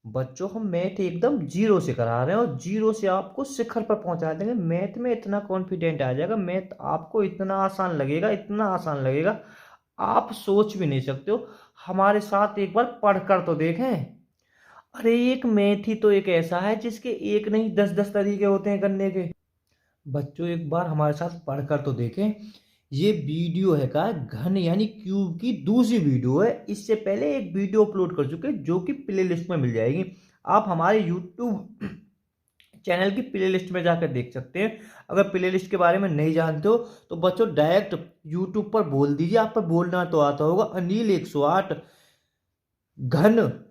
बच्चों हम मैथ एकदम जीरो से करा रहे हैं और जीरो से आपको शिखर पर पहुंचा देंगे। मैथ में इतना कॉन्फिडेंट आ जाएगा, मैथ आपको इतना आसान लगेगा, इतना आसान लगेगा, आप सोच भी नहीं सकते हो। हमारे साथ एक बार पढ़कर तो देखें। अरे एक मैथ ही तो एक ऐसा है जिसके एक नहीं 10-10 तरीके होते हैं करने के। बच्चों एक बार हमारे साथ पढ़कर तो देखें। ये वीडियो है का घन यानी क्यूब की दूसरी वीडियो है। इससे पहले एक वीडियो अपलोड कर चुके हैं जो कि प्ले लिस्ट में मिल जाएगी। आप हमारे यूट्यूब चैनल की प्ले लिस्ट में जाकर देख सकते हैं। अगर प्ले लिस्ट के बारे में नहीं जानते हो तो बच्चों डायरेक्ट यूट्यूब पर बोल दीजिए, आप पर बोलना तो आता होगा, अनिल 108 घन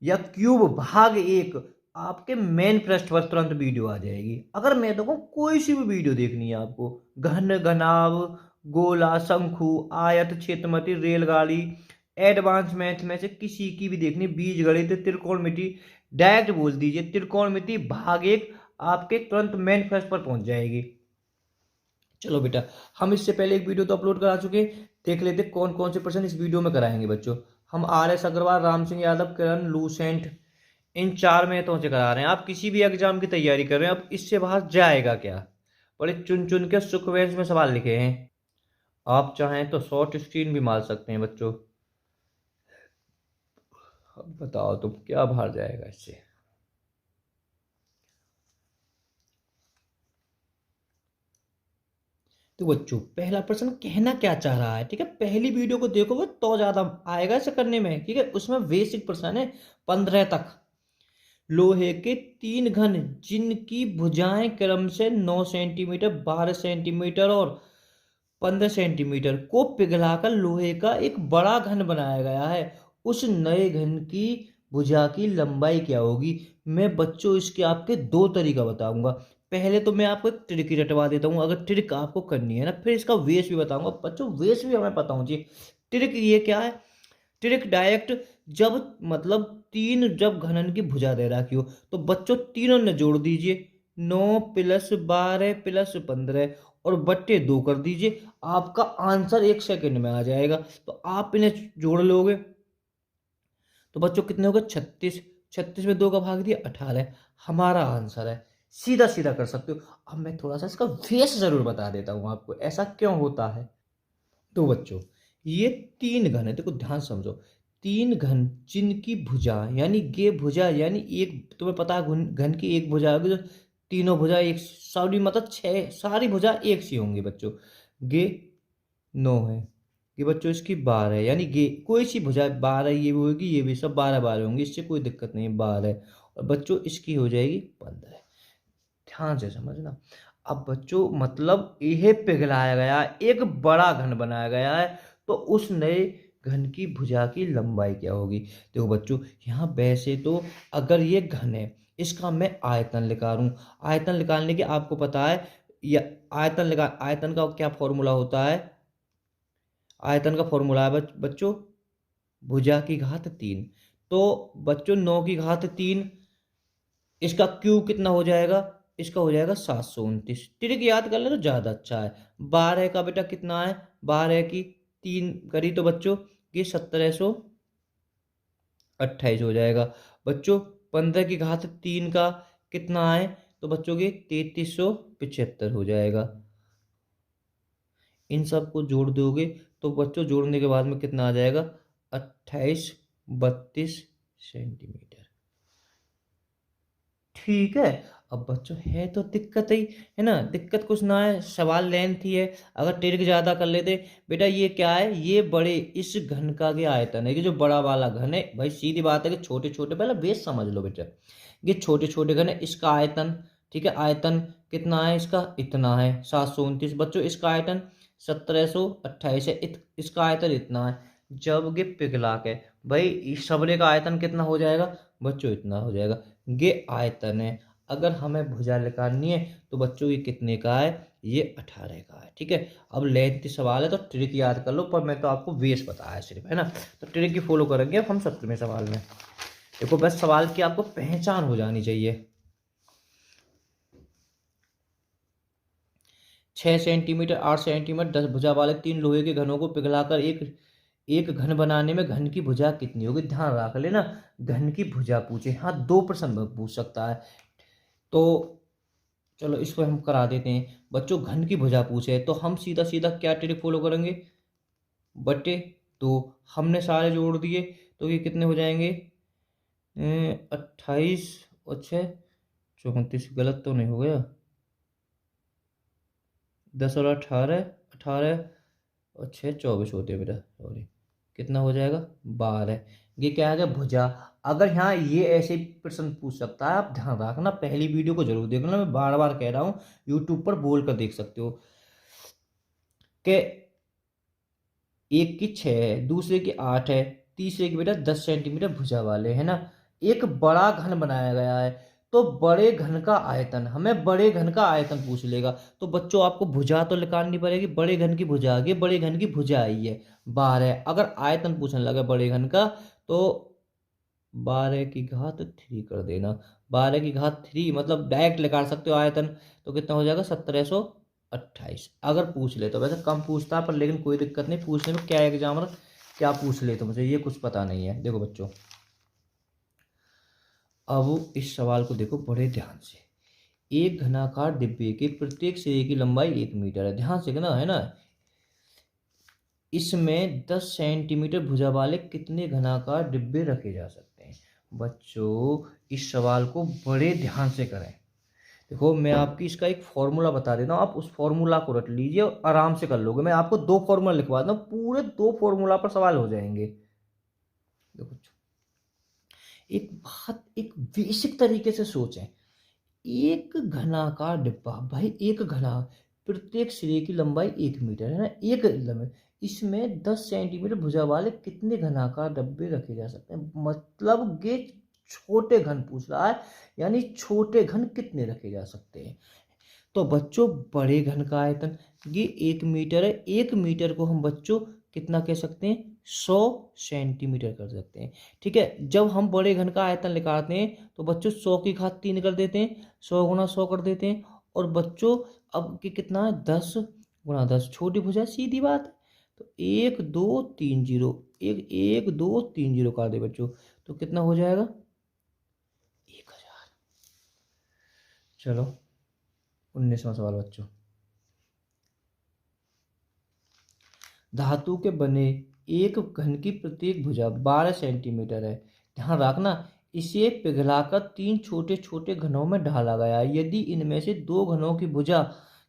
या क्यूब भाग एक, आपके मेन पृष्ठ पर तुरंत वीडियो आ जाएगी। अगर मैं तो कहूँ कोई सी भी वीडियो देखनी है आपको, घन, घनाभ, गोला, शंकु, आयत, क्षेत्रमति, रेलगाड़ी, एडवांस मैथ में से किसी की भी देखनी, बीज गणित, त्रिकोणमिति, डायरेक्ट बोल दीजिए त्रिकोणमिति भाग एक, आपके तुरंत मेन पृष्ठ पर पहुंच जाएगी। चलो बेटा, हम इससे पहले एक वीडियो तो अपलोड करा चुके हैं, देख लेते कौन कौन से प्रश्न इस वीडियो में कराएंगे बच्चों। हम RS अग्रवाल, राम सिंह यादव, किरण लूसेंट, इन 4 मैथों से करा रहे हैं। आप किसी भी एग्जाम की तैयारी कर रहे हैं, अब इससे बाहर जाएगा क्या? बड़े चुन चुन के सीक्वेंस में सवाल लिखे हैं। आप चाहें तो शॉर्ट स्क्रीन भी मार सकते हैं बच्चों। अब बताओ तुम क्या बाहर जाएगा इससे? तो बच्चों पहला प्रश्न कहना क्या चाह रहा है, ठीक है, पहली वीडियो को देखोगे तो ज्यादा आएगा इसे करने में, ठीक है। उसमें बेसिक प्रश्न है 15 तक। लोहे के 3 घन जिनकी भुजाएं क्रम से 9 सेंटीमीटर, 12 सेंटीमीटर और 15 सेंटीमीटर को पिघलाकर लोहे का एक बड़ा घन बनाया गया है, उस नए घन की भुजा की लंबाई क्या होगी? मैं बच्चों इसके आपके 2 तरीका बताऊंगा। पहले तो मैं आपको एक ट्रिक ही रटवा देता हूँ, अगर ट्रिक आपको करनी है ना, फिर इसका वेश भी बताऊंगा। बच्चों वेश भी हमें पता होना चाहिए। ट्रिक ये क्या है? ट्रिक डायरेक्ट, जब मतलब 3 जब घनन की भुजा दे रखी हो तो बच्चों तीनों ने जोड़ दीजिए, 9 प्लस 12 प्लस 15 और बट्टे 2 कर दीजिए। आपका आंसर 1 सेकंड में आ जाएगा। तो आप इन्हें जोड़ लोगे तो बच्चों कितने हो गए? 36। 36 में 2 का भाग दिया, 18 हमारा आंसर है। सीधा सीधा कर सकते हो। अब मैं थोड़ा सा इसका फेस जरूर बता देता हूँ आपको, ऐसा क्यों होता है। तो बच्चों ये 3 घन है, देखो ध्यान समझो। 3 घन जिनकी भुजा यानी गे भुजा यानी एक, तुम्हें पता है घन की एक भुजा होगी, तो तीनों भुजा एक, सॉरी मतलब 6 सारी भुजा एक सी होंगी बच्चों। गे 9 है, ये बच्चों इसकी 12 है, यानी गे कोई सी भुजा 12, ये भी होगी, ये भी, सब 12 12 होंगी, इससे कोई दिक्कत नहीं है, 12 और बच्चों इसकी हो जाएगी 15। ध्यान से समझना। अब बच्चों मतलब यह पिघलाया गया, एक बड़ा घन बनाया गया है, तो उस नए घन की भुजा की लंबाई क्या होगी? देखो बच्चों यहाँ वैसे तो अगर ये घन है, इसका मैं आयतन निकाल रहा हूं। आयतन निकालने के आपको पता है, या आयतन का क्या फॉर्मूला होता है? आयतन का फॉर्मूला है बच्चों भुजा की घात 3। तो बच्चों 9 की घात 3, इसका क्यूब कितना हो जाएगा? इसका हो जाएगा 729। ट्रिक याद कर ले तो ज्यादा अच्छा है। 12 का बेटा कितना है? 12 की 3 करी तो बच्चों ये 1728 हो जाएगा। बच्चों 15 की घात 3 का कितना है? तो बच्चों के 3375 हो जाएगा। इन सब को जोड़ दोगे तो बच्चों जोड़ने के बाद में कितना आ जाएगा? 2832 सेंटीमीटर। ठीक है। अब बच्चों है तो दिक्कत ही है ना, दिक्कत कुछ ना है, सवाल लेंथ ही है। अगर ट्रिक ज्यादा कर लेते बेटा, ये क्या है? ये बड़े इस घन का क्या आयतन है, कि जो बड़ा वाला घन है, भाई सीधी बात है कि छोटे छोटे, पहले बेस समझ लो बेटा। ये छोटे छोटे घन है, इसका आयतन, ठीक है, आयतन कितना है इसका? इतना है 729। बच्चों इसका आयतन 1728 है, इसका आयतन इतना है। जब ये पिघला के, भाई इस सबले का आयतन कितना हो जाएगा बच्चों? इतना हो जाएगा। ये आयतन है। अगर हमें भुजा निकालनी है तो बच्चों ये कितने का है? ये 18 का है, ठीक है। अब लेंथ सवाल है तो ट्रिक याद कर लो, पर मैं तो आपको बेस बताया सिर्फ, है ना। तो ट्रिक की फॉलो करेंगे अब हम 17वें सवाल में। देखो बस सवाल की आपको पहचान हो जानी चाहिए। 6 सेंटीमीटर, 8 सेंटीमीटर, 10 भुजा वाले 3 लोहे के घनों को पिघलाकर एक एक घन बनाने में घन की भुजा कितनी होगी, ध्यान रख लेना। घन की भुजा पूछे, हाँ 2 प्रश्न पूछ सकता है। तो चलो इसको हम करा देते हैं बच्चों। घन की भुजा पूछे तो हम सीधा सीधा क्या ट्रिक फॉलो करेंगे, बटे 2। हमने सारे जोड़ दिए तो ये कितने हो जाएंगे, 28 और 6 34, गलत तो नहीं हो गया, 10 और 18, 18 और 6 24 होते हैं बेटा, सॉरी। कितना हो जाएगा, 12। ये क्या है, भुजा। अगर यहाँ ये ऐसे प्रश्न पूछ सकता है, आप ध्यान रखना, पहली वीडियो को जरूर देखना, मैं बार बार कह रहा हूँ, यूट्यूब पर बोल कर देख सकते हो कि एक की 6 है, दूसरे की 8 है, तीसरे की बेटा 10 सेंटीमीटर भुजा वाले, है ना। एक बड़ा घन बनाया गया है, तो बड़े घन का आयतन, हमें बड़े घन का आयतन पूछ लेगा। तो बच्चों आपको भुजा तो निकालनी पड़ेगी, बड़े घन की भुजा आ गई, बड़े घन की भुजा आई है 12। अगर आयतन पूछने लगा बड़े घन का, तो 12 की घात 3 कर देना। 12 की घात 3 मतलब डायरेक्ट निकाल सकते हो आयतन। तो कितना हो जाएगा, 1728। अगर पूछ ले तो, वैसे कम पूछता है पर लेकिन कोई दिक्कत नहीं, पूछने में क्या एग्जामर क्या पूछ ले तो मुझे ये कुछ पता नहीं है। देखो बच्चों, अब इस सवाल को देखो बड़े ध्यान से। एक घनाकार डिब्बे के प्रत्येक सिरे की लंबाई 1 मीटर है, ध्यान से ना, है ना। इसमें 10 सेंटीमीटर भुजा वाले कितने घनाकार डिब्बे रखे जा सकते हैं। बच्चों इस सवाल को बड़े ध्यान से करें। देखो मैं आपकी इसका एक फॉर्मूला बता देता हूँ, आप उस फॉर्मूला को रट लीजिए और आराम से कर लोगे। मैं आपको 2 फॉर्मूला लिखवा दूँ, पूरे 2 फॉर्मूला पर सवाल हो जाएंगे। देखो एक बात, एक बेसिक तरीके से सोचें। एक घनाकार डिब्बा, भाई एक घना, प्रत्येक सिरे की लंबाई 1 मीटर है ना, एक लंबाई, इसमें 10 सेंटीमीटर भुजा वाले कितने घनाकार डब्बे रखे जा सकते हैं। मतलब ये छोटे घन पूछ रहा है, यानी छोटे घन कितने रखे जा सकते हैं। तो बच्चों बड़े घन का आयतन ये 1 मीटर है, 1 मीटर को हम बच्चों कितना कह सकते हैं, 100 सेंटीमीटर कर सकते हैं। ठीक है, जब हम बड़े घन का आयतन निकालते हैं तो बच्चों 100 की घात 3 कर देते हैं, 100 गुना 100 कर देते हैं। और बच्चों अब कि कितना है, 10 गुना 10, छोटी भुजा, सीधी बात है। तो 1 2 3 0, 1 2 3 0 कर दे बच्चों, तो कितना हो जाएगा, 1000। चलो 19वां सवाल बच्चों। धातु के बने एक घन की प्रत्येक भुजा 12 सेंटीमीटर है। ध्यान रखना, इसे पिघलाकर 3 छोटे छोटे घनों में ढाला गया। यदि इनमें से 2 घनों की भुजा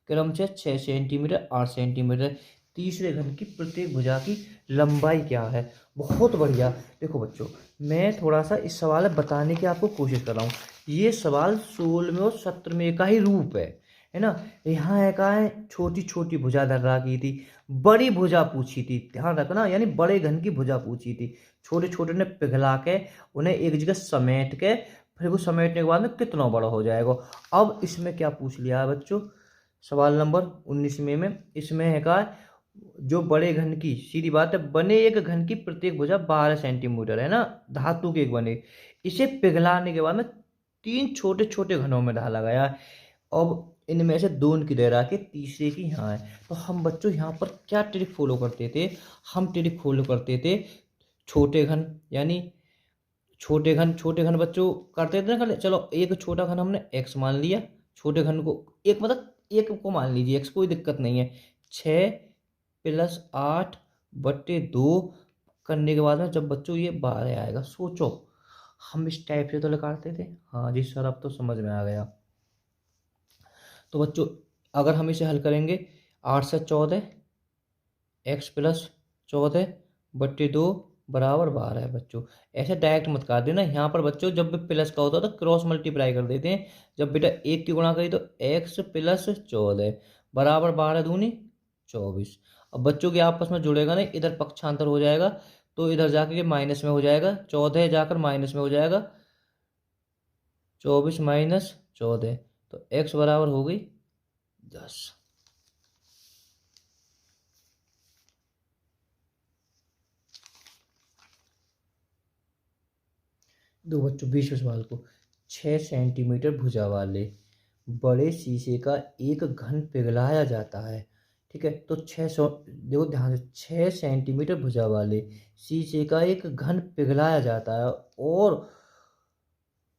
क्रमशः 6 सेंटीमीटर 8 सेंटीमीटर, तीसरे घन की प्रत्येक भुजा की लंबाई क्या है। बहुत बढ़िया। देखो बच्चों, मैं थोड़ा सा इस सवाल बताने की आपको कोशिश कर रहा हूँ। ये सवाल 16वें और 17वें का ही रूप है ना। यहाँ एक है छोटी छोटी भुजा धरा की थी, बड़ी भुजा पूछी थी, ध्यान रखना, यानी बड़े घन की भुजा पूछी थी। छोटे छोटे ने पिघला के उन्हें एक जगह समेट के, फिर वो समेटने के बाद में कितना बड़ा हो जाएगा। अब इसमें क्या पूछ लिया है बच्चों, सवाल नंबर 19 में इसमें है का, जो बड़े घन की, सीधी बात है, बने एक घन की प्रत्येक भुजा 12 सेंटीमीटर है ना, धातु के एक बने, इसे पिघलाने के बाद में 3 छोटे छोटे घनों में ढाला गया है। अब इनमें से 2 की दे के तीसरे की यहाँ है। तो हम बच्चों यहाँ पर क्या ट्रिक फॉलो करते थे, हम ट्रिक फॉलो करते थे छोटे घन, यानी छोटे घन बच्चों करते थे ना। चलो एक छोटा घन हमने x मान लिया, छोटे घन को एक मतलब एक को मान लीजिए x, कोई दिक्कत नहीं है। 6 + 8 बटे 2 करने के बाद में जब बच्चों ये 12 आएगा, सोचो हम इस टाइप से तो निकालते थे। हाँ जी सर, अब तो समझ में आ गया। तो बच्चों अगर हम इसे हल करेंगे, 8 से 14, x + 14 बट्टे 2 बराबर 12 है बच्चों। ऐसे डायरेक्ट मत कर देना, यहाँ पर बच्चों जब भी प्लस का होता है तो क्रॉस मल्टीप्लाई कर देते हैं। जब बेटा 1 की गुणा करी तो x + 14 बराबर 12 दूनी 24। अब बच्चों के आपस में जुड़ेगा नहीं, इधर पक्षांतर हो जाएगा, तो इधर जाकर के माइनस में हो जाएगा, 14 जाकर माइनस में हो जाएगा, 24 - 14, तो x बराबर हो गई 10। दो बच्चों 20वें सवाल को, 6 सेंटीमीटर भुजा वाले बड़े शीशे का एक घन पिघलाया जाता है। ठीक है। तो 600, देखो ध्यान से, 6 सेंटीमीटर भुजा वाले शीशे का एक घन पिघलाया जाता है और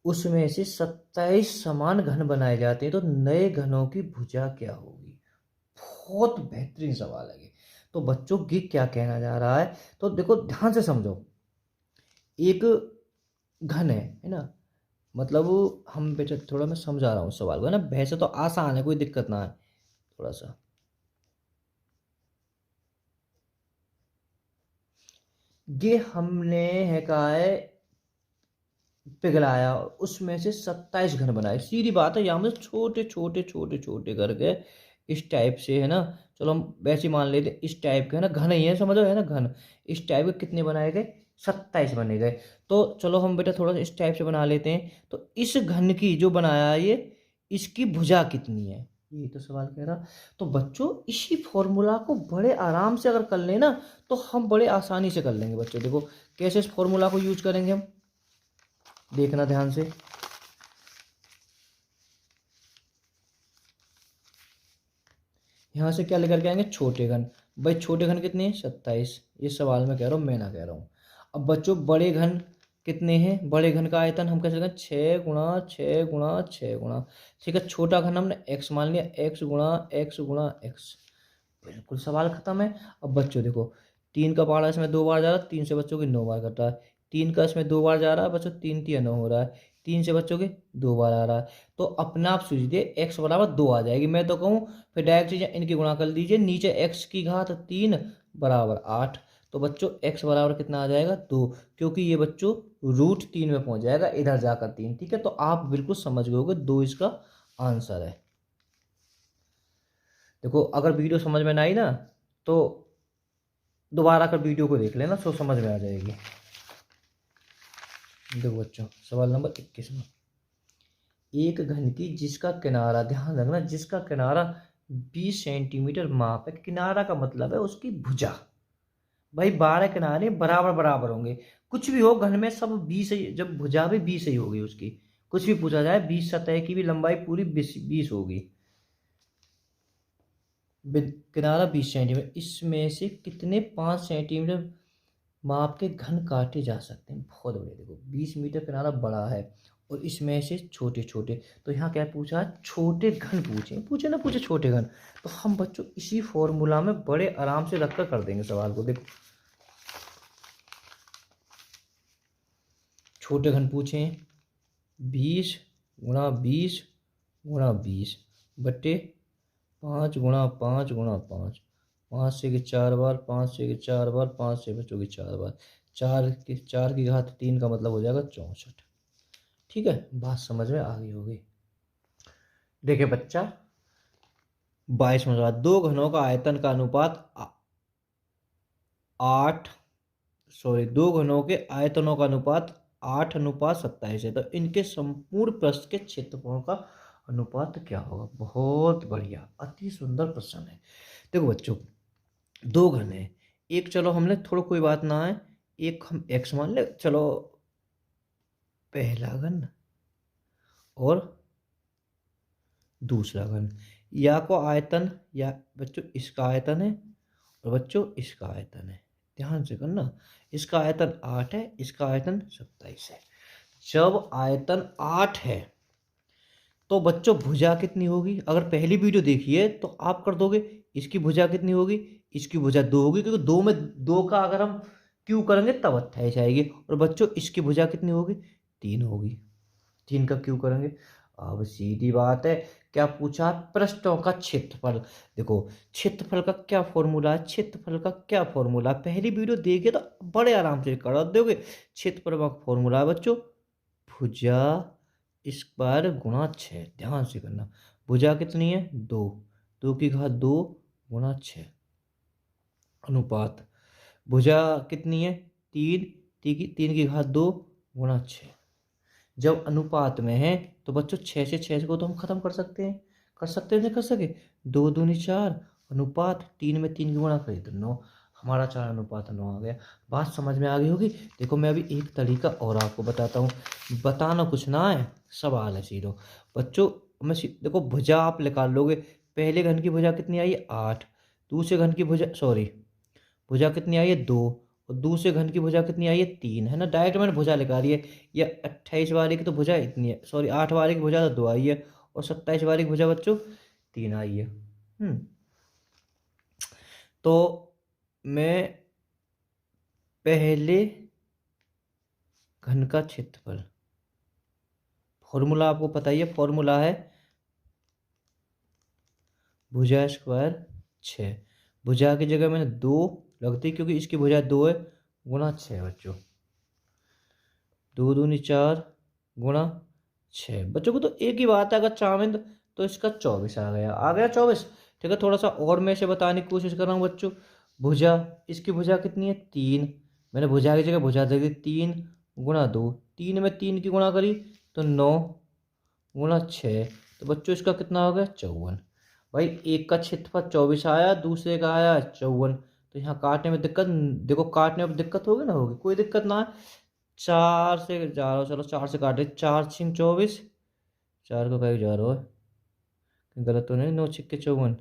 उसमें से 27 समान घन बनाए जाते हैं, तो नए घनों की भुजा क्या होगी? बहुत बेहतरीन सवाल है ये। तो बच्चों ये क्या कहना जा रहा है, तो देखो ध्यान से समझो। एक घन है ना, मतलब हम बेटा थोड़ा मैं समझा रहा हूँ सवाल को, है ना। वैसे तो आसान है, कोई दिक्कत ना है, थोड़ा सा। ये हमने है कहा है पिघलाया, उसमें से 27 घन बनाए। सीधी बात है, यहाँ में छोटे छोटे छोटे छोटे करके इस टाइप से, है ना। चलो हम वैसे ही मान लेते हैं, इस टाइप के, है ना, घन ही है, समझो, है ना, घन। इस टाइप के कितने बनाए गए? 27 बने गए। तो चलो हम बेटा थोड़ा सा इस टाइप से बना लेते हैं। तो इस घन की जो बनाया है ये, इसकी भुजा कितनी है, ये तो सवाल कह रहा। तो बच्चों इसी फॉर्मूला को बड़े आराम से अगर कर लेना, तो हम बड़े आसानी से कर लेंगे बच्चों। देखो कैसे इस फॉर्मूला को यूज करेंगे हम, देखना ध्यान से। यहां से क्या लेकर के आएंगे? छोटे घन। भाई छोटे घन कितने हैं? 27। ये सवाल में कह रहा हूं, मैं ना कह रहा हूं। अब बच्चों बड़े घन कितने हैं? बड़े घन का आयतन हम कैसे करें? 6 × 6 × 6 गुणा। ठीक है, छोटा घन हमने x मान लिया, x × x × x। बिल्कुल सवाल खत्म है। अब बच्चों देखो, 3 का पहाड़ा इसमें 2 बार जा रहा है, 3 से बच्चों के 9 बार कट रहा है। 3 का इसमें 2 बार जा रहा है बच्चों, 3 × 3 = 9 हो रहा है। 3 से बच्चों के 2 बार आ रहा है। तो अपने आप सोचिए x बराबर 2 आ जाएगी, मैं तो कहूँ फिर डायरेक्ट चीजें इनकी गुणा कर दीजिए, नीचे x की घात 3 बराबर 8। तो बच्चों x बराबर कितना आ जाएगा? 2, क्योंकि ये बच्चों √3 में पहुंच जाएगा इधर जाकर 3। ठीक है, तो आप बिल्कुल समझ गए होगे, 2 इसका आंसर है। देखो अगर वीडियो समझ में ना आई ना, तो दोबारा कर वीडियो को देख लेना, तो समझ में आ जाएगी। देखो बच्चों सवाल नंबर 21 में, एक घन की जिसका किनारा, ध्यान रखना, जिसका किनारा 20 सेंटीमीटर माप है, किनारा का मतलब है उसकी भुजा। भाई 12 किनारे बराबर बराबर होंगे, कुछ भी हो घन में सब 20 ही, जब भुजा भी 20 ही होगी उसकी। कुछ भी पूछा जाए, 20 सतह की भी लंबाई पूरी 20 होगी। किनारा 20 सेंटीमीटर, इसमें से कितने 5 सेंटीमीटर माप के घन काटे जा सकते हैं? बहुत बढ़िया। देखो 20 मीटर किनारा बड़ा है और इसमें से छोटे छोटे, तो यहाँ क्या पूछा है? छोटे घन पूछे, पूछे ना पूछे छोटे घन। तो हम बच्चों इसी फॉर्मूला में बड़े आराम से रखकर कर देंगे सवाल को। देखो छोटे घन पूछे 20 × 20 × 20 बट्टे 5 × 5 × 5। 5 से के 4 बार, 5 से के 4 बार, 5 से बच्चों के 4 बार, 4 की घात 3 का मतलब हो जाएगा 64। ठीक है, बात समझ में आ गई होगी। देखिए बच्चा 22 में सवाल, दो घनों का आयतन का अनुपात 8, सॉरी, दो घनों के आयतनों का अनुपात 8:27 है, तो इनके संपूर्ण पृष्ठ के क्षेत्रफलों का अनुपात क्या होगा? बहुत बढ़िया, अति सुंदर प्रश्न है। देखो बच्चों दो घन है, एक चलो हमने थोड़ा, कोई बात ना है, एक हम x मान ले, चलो पहला घन और दूसरा घन, या को आयतन, या बच्चों इसका आयतन है और बच्चों इसका आयतन है। ध्यान से करना, इसका आयतन 8 है, इसका आयतन 27 है। जब आयतन 8 है तो बच्चों भुजा कितनी होगी? अगर पहली वीडियो देखिए तो आप कर दोगे, इसकी भुजा कितनी होगी? इसकी भुजा 2 होगी, क्योंकि 2 में 2 का अगर हम क्यू करेंगे तब 28 आएगी। और बच्चों इसकी भुजा कितनी होगी? 3 होगी। 3 का क्यू करेंगे। अब सीधी बात है, क्या पूछा? पृष्ठों का क्षेत्रफल। देखो क्षेत्रफल का क्या फॉर्मूला है? क्षेत्रफल का क्या फॉर्मूला? पहली वीडियो देखिए तो बड़े आराम से कर दोगे। क्षेत्रफल का फॉर्मूला है बच्चों भुजा स्क्वायर गुणा 6। ध्यान से करना, भुजा कितनी है? 2, 2 की घात 2 गुणा 6, अनुपात भुजा कितनी है? 3, 3 की घात 2 गुणा 6। जब अनुपात में है तो बच्चों 6 से 6 को तो हम खत्म कर सकते हैं, कर सकते हैं, नहीं कर सके? 2 दूनी 4, अनुपात 3 में 3 की गुणा करी तो 9, हमारा 4:9 आ गया। बात समझ में आ गई होगी। देखो मैं अभी एक तरीका और आपको बताता हूँ, बताना कुछ ना है, सवाल है सीधो। बच्चों देखो भुजा आप निकाल लोगे, पहले घन की भुजा कितनी आई? 8, दूसरे घन की भुजा, सॉरी, भुजा कितनी आई है 2, और दूसरे घन की भुजा कितनी आई है 3, है ना। डायरेक्ट मैंने भुजा लिखा रही है। ये 28 वाले की तो भुजा इतनी है, सॉरी 8 वाले की भुजा तो 2 आई है, और 27 वाले की भुजा बच्चों 3 आई है। तो मैं पहले घन का क्षेत्रफल, फॉर्मूला आपको पता ही है, फॉर्मूला है भुजा स्क्वायर 6। भुजा की जगह मैंने 2 रख दी क्योंकि इसकी भुजा 2 है, गुणा 6 बच्चों, 2 दूनी 4 गुणा 6 बच्चों को तो एक ही बात है, अगर चावें तो इसका 24 आ गया 24। ठीक है, थोड़ा सा और मैं इसे बताने की कोशिश कर रहा हूँ बच्चों। भुजा, इसकी भुजा कितनी है 3, मैंने भुजा की जगह भुजा दे दी 3 गुणा 2, 3 में 3 की गुणा करी तो 9 गुणा 6, तो बच्चों इसका कितना हो गया 54। भाई एक का क्षेत्रफल 24 आया, दूसरे का आया 54, तो यहाँ काटने में दिक्कत, देखो काटने में दिक्कत होगी ना, होगी, कोई दिक्कत ना है। 4 से जा रहा हो, चलो 4 से काटे, 4 छिंग 24, 4 को कहीं जा रहा है, गलत तो नहीं, 9 छिक्के 54,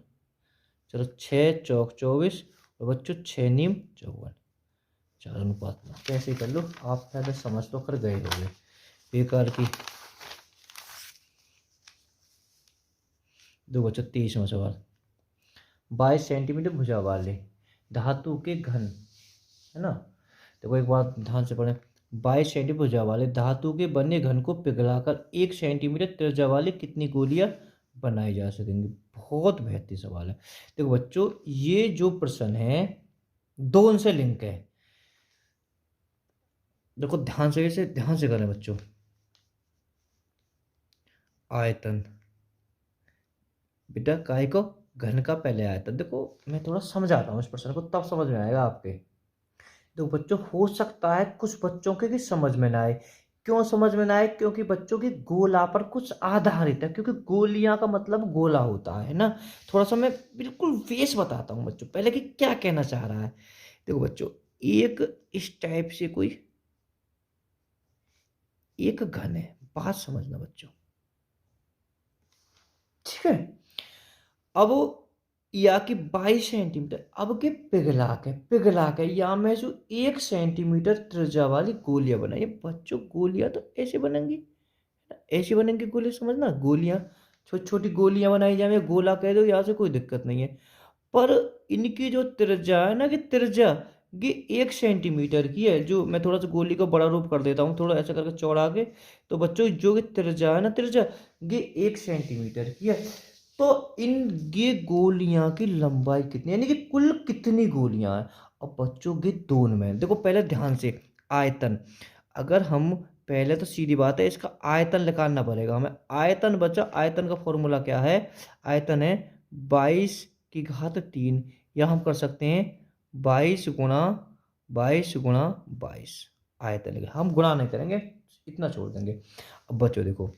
चलो 6 चौक 24, और बच्चों 6 नीम 54, 4 अनुपात में कैसे कर लो आप, पहले समझ तो कर गए होगे बेकार की। दो बच्चों 23वां सवाल, 22 सेंटीमीटर भुजा वाले धातु के घन, है ना। देखो एक बात ध्यान से पढ़ें, 22 सेंटीमीटर भुजा वाले धातु के बने घन को पिघलाकर 1 सेंटीमीटर त्रिज्या वाली कितनी गोलियां बनाई जा सकेंगी। बहुत बेहतरीन सवाल है। देखो बच्चों, ये जो प्रश्न है दो उनसे लिंक है, देखो ध्यान से, इसे ध्यान से करें बच्चों। आयतन, बेटा काय को, घन का पहले आयतन। देखो मैं थोड़ा समझाता हूँ इस प्रश्न को, तब समझ में आएगा आपके। तो बच्चों हो सकता है कुछ बच्चों के भी समझ में ना आए। क्यों समझ में ना आए? क्योंकि बच्चों की गोला पर कुछ आधारित है, क्योंकि गोलियां का मतलब गोला होता है ना। थोड़ा सा मैं बिल्कुल वेस बताता हूँ बच्चों पहले कि क्या कहना चाह रहा है। देखो बच्चों, एक इस टाइप से कोई एक घन है, बात समझना बच्चों, ठीक है। अब या कि 22 सेंटीमीटर, अब के पिघला के या में जो 1 सेंटीमीटर त्रिज्या वाली गोलियां बनाई बच्चों। गोलियां तो ऐसे बनेंगी, ऐसी बनेंगी गोलियां, समझना। गोलियां छोटी छोटी गोलियां बनाई जाए, गोला कह दो, यहाँ से कोई दिक्कत नहीं है। पर इनकी जो त्रिज्या है ना, कि त्रिज्या ये 1 सेंटीमीटर की है। जो मैं थोड़ा सा गोली को बड़ा रूप कर देता हूँ, थोड़ा ऐसा करके चौड़ा के, तो बच्चों जो कि त्रिज्या है ना, त्रिज्या ये 1 सेंटीमीटर की है। तो इन ये गोलियां की लंबाई कितनी, यानी कि कुल कितनी गोलियां हैं। अब बच्चों के दोनों में देखो, पहले ध्यान से आयतन, अगर हम पहले तो सीधी बात है, इसका आयतन निकालना पड़ेगा हमें। आयतन बच्चा, आयतन का फॉर्मूला क्या है? आयतन है 22 की घात 3, या हम कर सकते हैं 22 गुणा 22 आयतन। हम गुणा नहीं करेंगे, इतना छोड़ देंगे। अब बच्चों देखो,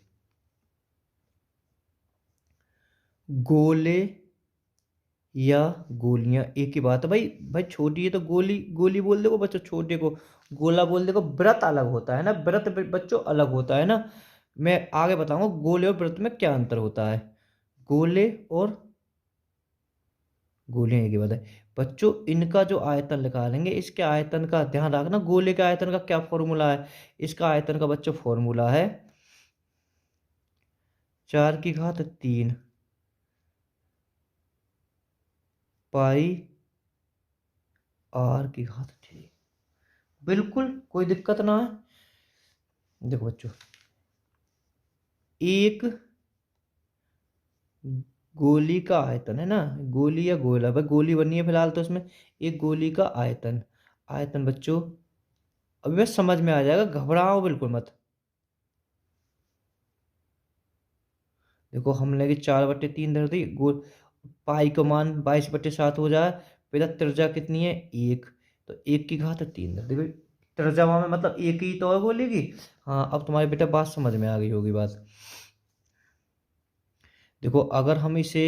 गोले या गोलियां एक ही बात है भाई। भाई छोटी है तो गोली गोली बोल देखो बच्चों, छोटे को गोला बोल देखो। व्रत अलग होता है ना, व्रत बच्चों अलग होता है ना। मैं आगे बताऊंगा गोले और व्रत में क्या अंतर होता है। गोले और गोलियां एक ही बात है बच्चों। इनका जो आयतन निकालेंगे, इसके आयतन का ध्यान रखना। गोले के आयतन का क्या फॉर्मूला है? इसका आयतन का बच्चों फॉर्मूला है 4 की घात 3 पाई r की घात 3। बिल्कुल कोई दिक्कत ना है। देखो बच्चों, एक गोली का आयतन है ना, गोली या गोला, भाई गोली बनी है फिलहाल तो इसमें। एक गोली का आयतन, आयतन बच्चों अभी बस समझ में आ जाएगा, घबराओ बिल्कुल मत। देखो हमने कि 4/3 धर दी, गोल पाई का मान 22/7 हो जाए। बेटा त्रिज्या कितनी है 1, तो 1 की घात 3 धर दी। भाई त्रिज्या में मतलब एक ही तो है गोली की। हाँ अब तुम्हारे बेटा बात समझ में आ गई होगी बात। देखो अगर हम इसे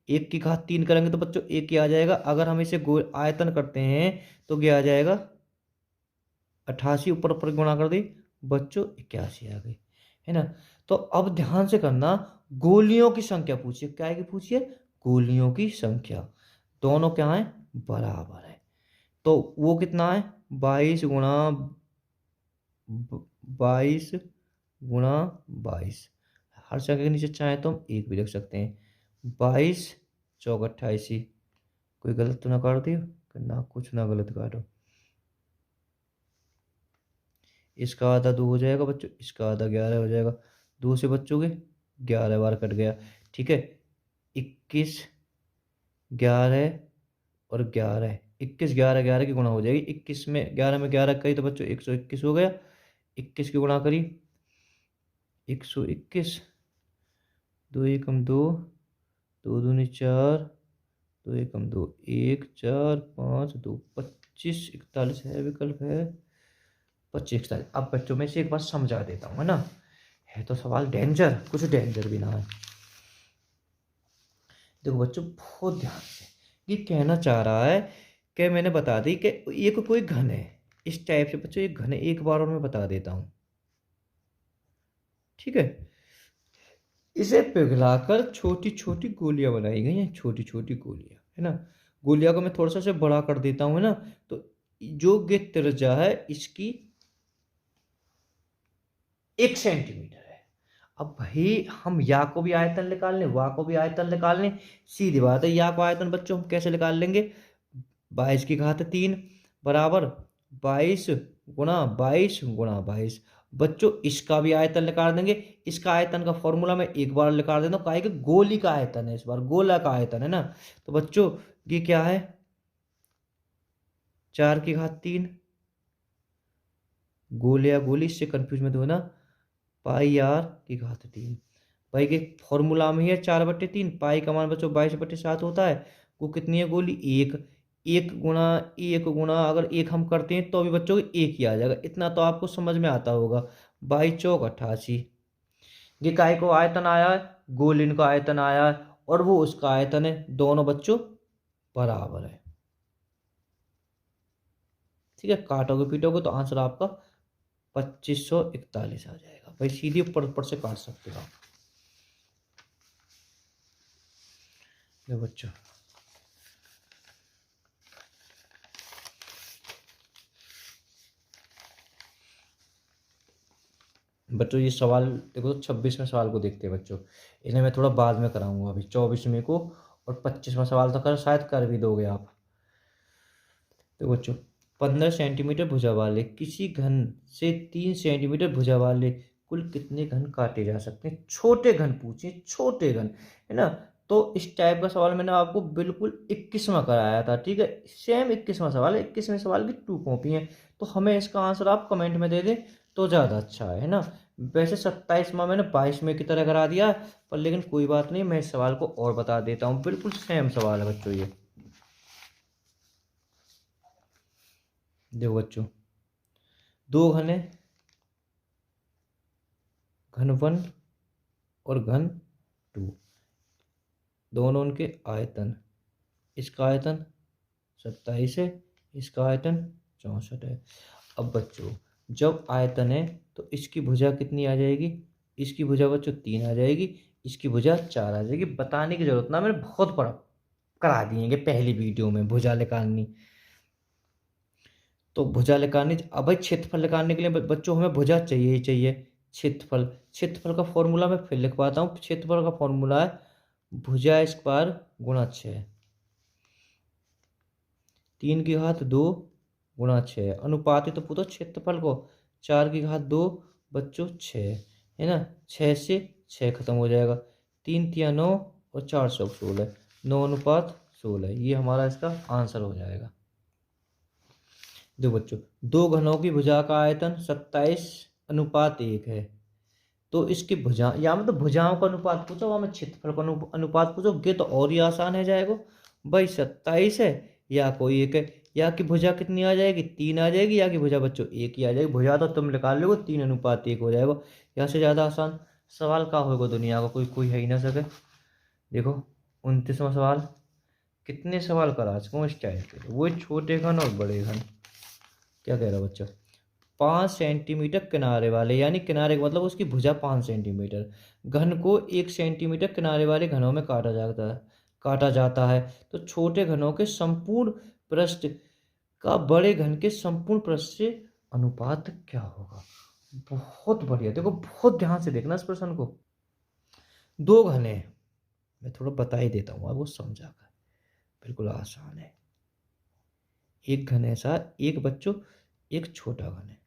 1 की घात 3 करेंगे तो बच्चों 1 ही आ जाएगा। अगर हम इसे आयतन करते हैं तो क्या आ जाएगा 88, ऊपर ऊपर गुणा कर दी बच्चों 81 आ गई, है ना। तो अब ध्यान से करना, गोलियों की संख्या पूछिए, क्या है कि पूछिए गोलियों की संख्या। दोनों क्या है, बराबर है। तो वो कितना है, 22 हर जगह के नीचे चाहे तो हम 1 भी लिख सकते हैं। 22 × 4 = 28। कोई गलत तो ना काट दियो, ना कुछ ना गलत काटो। इसका आधा 2 हो जाएगा बच्चों, इसका आधा 11 हो जाएगा। 2 से बच्चों के 11 बार कट गया, ठीक है। 21 11 और 11, 21 11 11 की गुणा हो जाएगी। 21 में 11 में 11 करी तो बच्चों 121 हो गया। 21 की गुणा करी 121, 2 एकम 2, 2 दूनी 4, 2 एकम 2 1, 4 5 2 25 41 है, विकल्प है 25 41। अब बच्चों में से एक बार समझा देता हूँ, है ना। है तो सवाल डेंजर, कुछ डेंजर भी ना है। देखो बच्चों बहुत ध्यान से, ये कहना चाह रहा है कि मैंने बता दी कि एक कोई घन है, इस टाइप से बच्चों एक घन है। एक बार और मैं बता देता हूँ, ठीक है। इसे पिघलाकर छोटी छोटी गोलियां बनाई गई हैं, छोटी छोटी गोलियां, है ना। गोलियां को मैं थोड़ा सा से बड़ा कर देता हूँ, है ना। तो जो ये त्रिज्या है इसकी 1 सेंटीमीटर है। अब भाई हम या को भी आयतन निकाल लें, वा को भी आयतन निकाल लें, सीधी बात है। या को आयतन बच्चों हम कैसे निकाल लेंगे, 22 की घात 3 बराबर 22 × 22 × 22। बच्चों इसका भी आयतन निकाल देंगे। इसका आयतन का फॉर्मूला मैं एक बार निकाल देता हूँ, काहे कि गोली का आयतन है, इस बार गोला का आयतन है ना। तो बच्चों ये क्या है, 4 की घात 3, गोले या गोली, इससे कंफ्यूज मत होना, πr की घात 3। भाई के फॉर्मूला में ही है 4/3, पाई का मान बच्चों 22/7 होता है। वो कितनी है गोली, 1। 1 गुणा अगर 1 हम करते हैं तो भी बच्चों 1 ही आ जाएगा। इतना तो आपको समझ में आता होगा। 22×4 = 88। ये काय को आयतन आया है, गोलिन का आयतन आया है, और वो उसका आयतन है, दोनों बच्चों बराबर है। ठीक है, काटोगे पीटोगे तो आंसर आपका 2541 आ जाएगा। भाई सीधे ऊपर ऊपर से काट सकते हो आप। ये बच्चों ये सवाल देखो, तो 26वें सवाल को देखते हैं बच्चों। इन्हें मैं थोड़ा बाद में कराऊंगा, अभी 24वें को और 25वां सवाल तो शायद कर भी दोगे आप। तो बच्चों 15 सेंटीमीटर भुजा वाले किसी घन से 3 सेंटीमीटर भुजा वाले कुल कितने घन काटे जा सकते हैं। छोटे घन पूछे, छोटे घन, है ना। तो इस टाइप का सवाल मैंने आपको बिल्कुल 21वां कराया था, ठीक है। सेम 21वां सवाल है, 21वें सवाल की 2 कॉपी हैं। तो हमें इसका आंसर आप कमेंट में दे दें तो ज़्यादा अच्छा है ना। वैसे 27वां मैंने 22वें की तरह करा दिया, पर लेकिन कोई बात नहीं, मैं इस सवाल को और बता देता हूँ। बिल्कुल सेम सवाल है बच्चों ये। देखो बच्चों, 2 घन है, घन 1 और घन 2, दोनों उनके आयतन। इसका आयतन 27 है, इसका आयतन 64 है। अब बच्चों जब आयतन है तो इसकी भुजा कितनी आ जाएगी, इसकी भुजा बच्चों 3 आ जाएगी, इसकी भुजा 4 आ जाएगी। बताने की जरूरत ना, मैंने बहुत बड़ा करा दिए पहली वीडियो में भुजा निकालनी। तो भुजा निकालनी, अब भाई क्षेत्रफल निकालने के लिए बच्चों हमें भुजा चाहिए ही चाहिए। क्षेत्रफल का फॉर्मूला मैं फिर लिख पाता हूँ। क्षेत्रफल का फॉर्मूला है भुजा स्क्वायर गुणा 6, 3 की घात 2 गुणा 6। अनुपात ही तो पूछो क्षेत्रफल को। 4 की घात 2 बच्चों 6, है ना। 6 से 6 खत्म हो जाएगा, 3×3 = 9 और 416, 9:16। ये हमारा इसका आंसर हो जाएगा। दो बच्चों, 2 घनों की भुजा का आयतन 27:1 है। तो इसकी भुजा, या मतलब भुजाओं का अनुपात पूछो, वहाँ में क्षेत्रफल का अनुपात पूछोगे तो और ही आसान है जाएगा। भाई 27 है, या कोई एक है, या की भुजा कितनी आ जाएगी, 3 आ जाएगी, या की भुजा बच्चों 1 ही आ जाएगी। भुजा तो तुम निकाल लोगे, 3:1 हो जाएगा। यहाँ से ज़्यादा आसान सवाल का होगा दुनिया का, कोई है ही ना सके। देखो 29वां सवाल, कितने सवाल करा चुका हूँ इस टाइप के, वो छोटे घन और बड़े घन। क्या कह रहा है बच्चा, 5 सेंटीमीटर किनारे वाले, यानी किनारे का मतलब उसकी भुजा 5 सेंटीमीटर, घन को 1 सेंटीमीटर किनारे वाले घनों में काटा जाता है। काटा जाता है तो छोटे घनों के संपूर्ण पृष्ठ का बड़े घन के संपूर्ण पृष्ठ से अनुपात क्या होगा। बहुत बढ़िया, देखो बहुत ध्यान से देखना इस प्रश्न को। दो घन है, मैं थोड़ा बता ही देता हूँ आपको समझा कर, बिल्कुल आसान है। एक घन ऐसा, एक बच्चों एक छोटा घन है।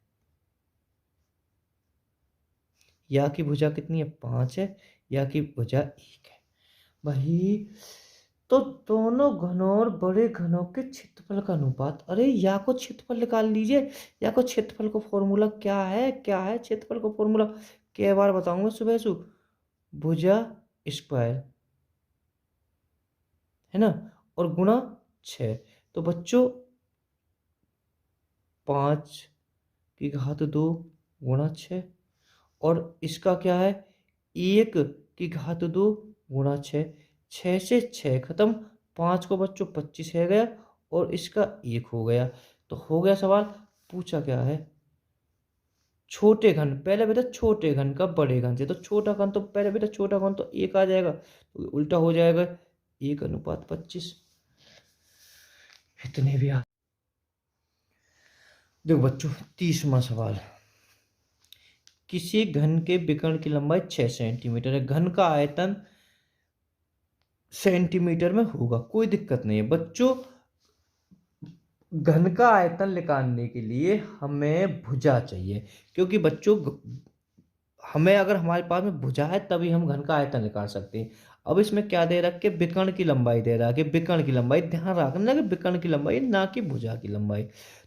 या की भुजा कितनी है, 5 है, या की भुजा 1 है भाई। तो दोनों घनों और बड़े घनों के क्षेत्रफल का अनुपात, अरे या को क्षेत्रफल निकाल लीजिए। या को क्षेत्रफल को फॉर्मूला क्या है, क्या है क्षेत्रफल को फॉर्मूला, कई बार बताऊंगा सुबह सु, भुजा स्क्वायर है ना, और गुणा 6। तो बच्चों 5 की घात 2 गुणा 6, और इसका क्या है 1 की घात 2 गुणा 6। 6 से 6 खत्म, 5 को बच्चों 25 है गया, और इसका 1 हो गया। तो हो गया सवाल। पूछा क्या है, छोटे घन, पहले बेटा छोटे घन का बड़े घन से, तो छोटा घन तो पहले बेटा छोटा घन तो 1 आ जाएगा, तो उल्टा हो जाएगा 1:25। इतने भी आ। देखो बच्चों 30वां सवाल, किसी घन के विकर्ण की लंबाई 6 सेंटीमीटर है, घन का आयतन सेंटीमीटर में होगा, कोई दिक्कत नहीं है बच्चों। घन का आयतन निकालने के लिए हमें भुजा चाहिए, क्योंकि बच्चों हमें अगर हमारे पास में भुजा है तभी हम घन का आयतन निकाल सकते हैं। अब इसमें क्या दे रखा है, विकर्ण की लंबाई दे रहा है कि विकर्ण की लंबाई, ध्यान रखना कि विकर्ण की लंबाई ना कि भुजा की लंबाई।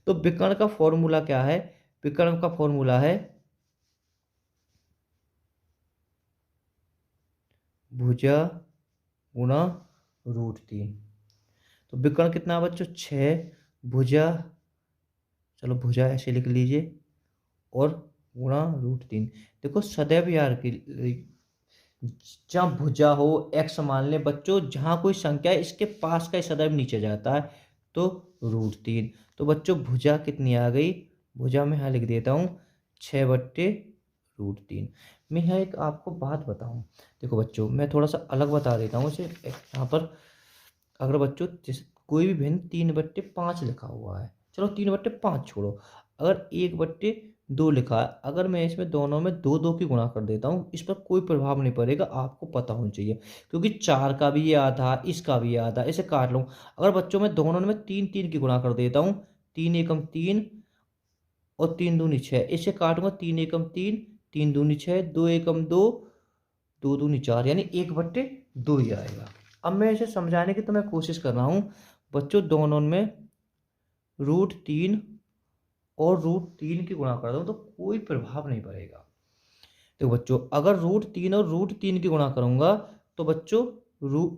तो विकर्ण का फॉर्मूला क्या है, विकर्ण का फॉर्मूला है भुजा गुणा √3। तो विकर्ण कितना है बच्चों 6, भुजा, चलो भुजा ऐसे लिख लीजिए, और गुणा √3। देखो सदैव यार की जहाँ भुजा हो, एक्स मान ले बच्चों, जहाँ कोई संख्या है इसके पास का ही सदैव नीचे जाता है, तो √3। तो बच्चों भुजा कितनी आ गई, भुजा में यहाँ लिख देता हूँ 6/√3। मैं यहाँ एक आपको बात बताऊँ, देखो बच्चों मैं थोड़ा सा अलग बता देता हूँ इसे यहाँ पर। अगर बच्चों कोई भी भिन्न 3/5 लिखा हुआ है, चलो 3/5 छोड़ो, अगर 1/2 लिखा है, अगर मैं इसमें दोनों में 2 की गुणा कर देता हूँ, इस पर कोई प्रभाव नहीं पड़ेगा, आपको पता होना चाहिए, क्योंकि 4 का भी ये आधा, इसका भी ये आधा, इसे काट लूँ। अगर बच्चों में दोनों में 3 की गुणा कर देता हूँ, 3 एकम 3 और 3 दूनी 6, इसे काटूंगा 3 एकम 3, 3 दूनी 6, 2 एकम 2, 2 दूनी 4, यानी 1/2 ही आएगा। अब मैं इसे समझाने की तो मैं कोशिश कर रहा हूँ बच्चों, दोनों में √3 और √3 की गुणा कर दूँ तो कोई प्रभाव नहीं पड़ेगा। देखो बच्चों अगर √3 और √3 की गुणा करूँगा तो बच्चों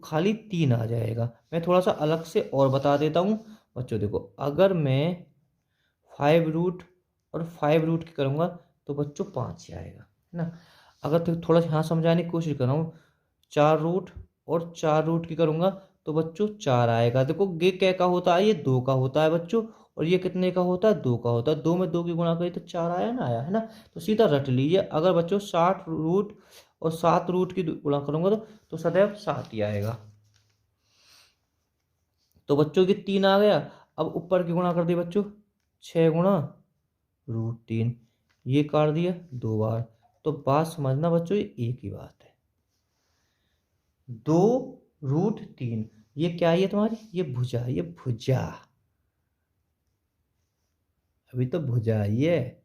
खाली 3 आ जाएगा। मैं थोड़ा सा अलग से और बता देता हूँ बच्चों, देखो अगर मैं 5 रूट और 5 रूट की करूँगा तो बच्चों 5 ही आएगा, है ना। अगर तो थोड़ा यहाँ समझाने की कोशिश कर रहा हूँ, 4 रूट और 4 रूट की करूँगा तो बच्चों 4 आएगा। देखो ये क्या का होता है, ये 2 का होता है बच्चों, और ये कितने का होता है, 2 का होता है। 2 में 2 की गुणा करी तो 4 आया ना, आया है ना। तो सीधा रट लीजिए, अगर बच्चों 60 रूट और 7 रूट की गुणा करूँगा तो सदैव 7 ही आएगा। तो बच्चों की 3 आ गया। अब ऊपर की गुणा कर दी बच्चों, 6 गुणा √3, ये काट दिया 2 बार। तो बात समझना बच्चों, ये एक ही बात है। 2√3, ये क्या है, ये तुम्हारी ये भुजा, ये भुजा, अभी तो भुजा ही है।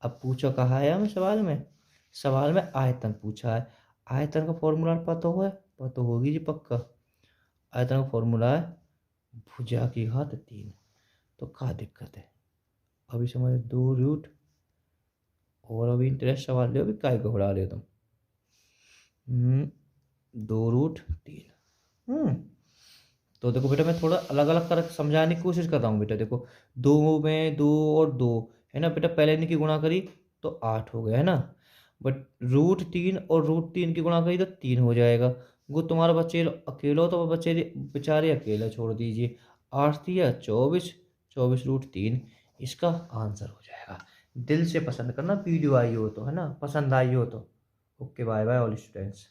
अब पूछो कहा है हमें सवाल में, सवाल में आयतन पूछा है। आयतन का फॉर्मूला पता हो है, पता होगी जी पक्का। आयतन का फॉर्मूला है भुजा की घात 3। तो क्या दिक्कत है, अभी समझ 2 रूट, और अभी इंटरेस्ट सवाल ले, अभी काय को बढ़ा रहे हो तुम। 2√3। तो देखो बेटा मैं थोड़ा अलग अलग कर समझाने की कोशिश कर रहा हूँ बेटा। देखो 2 में 2 और 2 है ना बेटा, पहले इनकी गुणा करी तो 8 हो गया है ना। बट √3 और √3 की गुणा करी तो 3 हो जाएगा। वो तुम्हारा बच्चे अकेला हो तो बच्चे बेचारे अकेला छोड़ दीजिए। 8 दिया 24, 24√3 इसका आंसर हो जाएगा। दिल से पसंद करना, वीडियो आई हो तो, है ना, पसंद आई हो तो। Okay bye bye all students.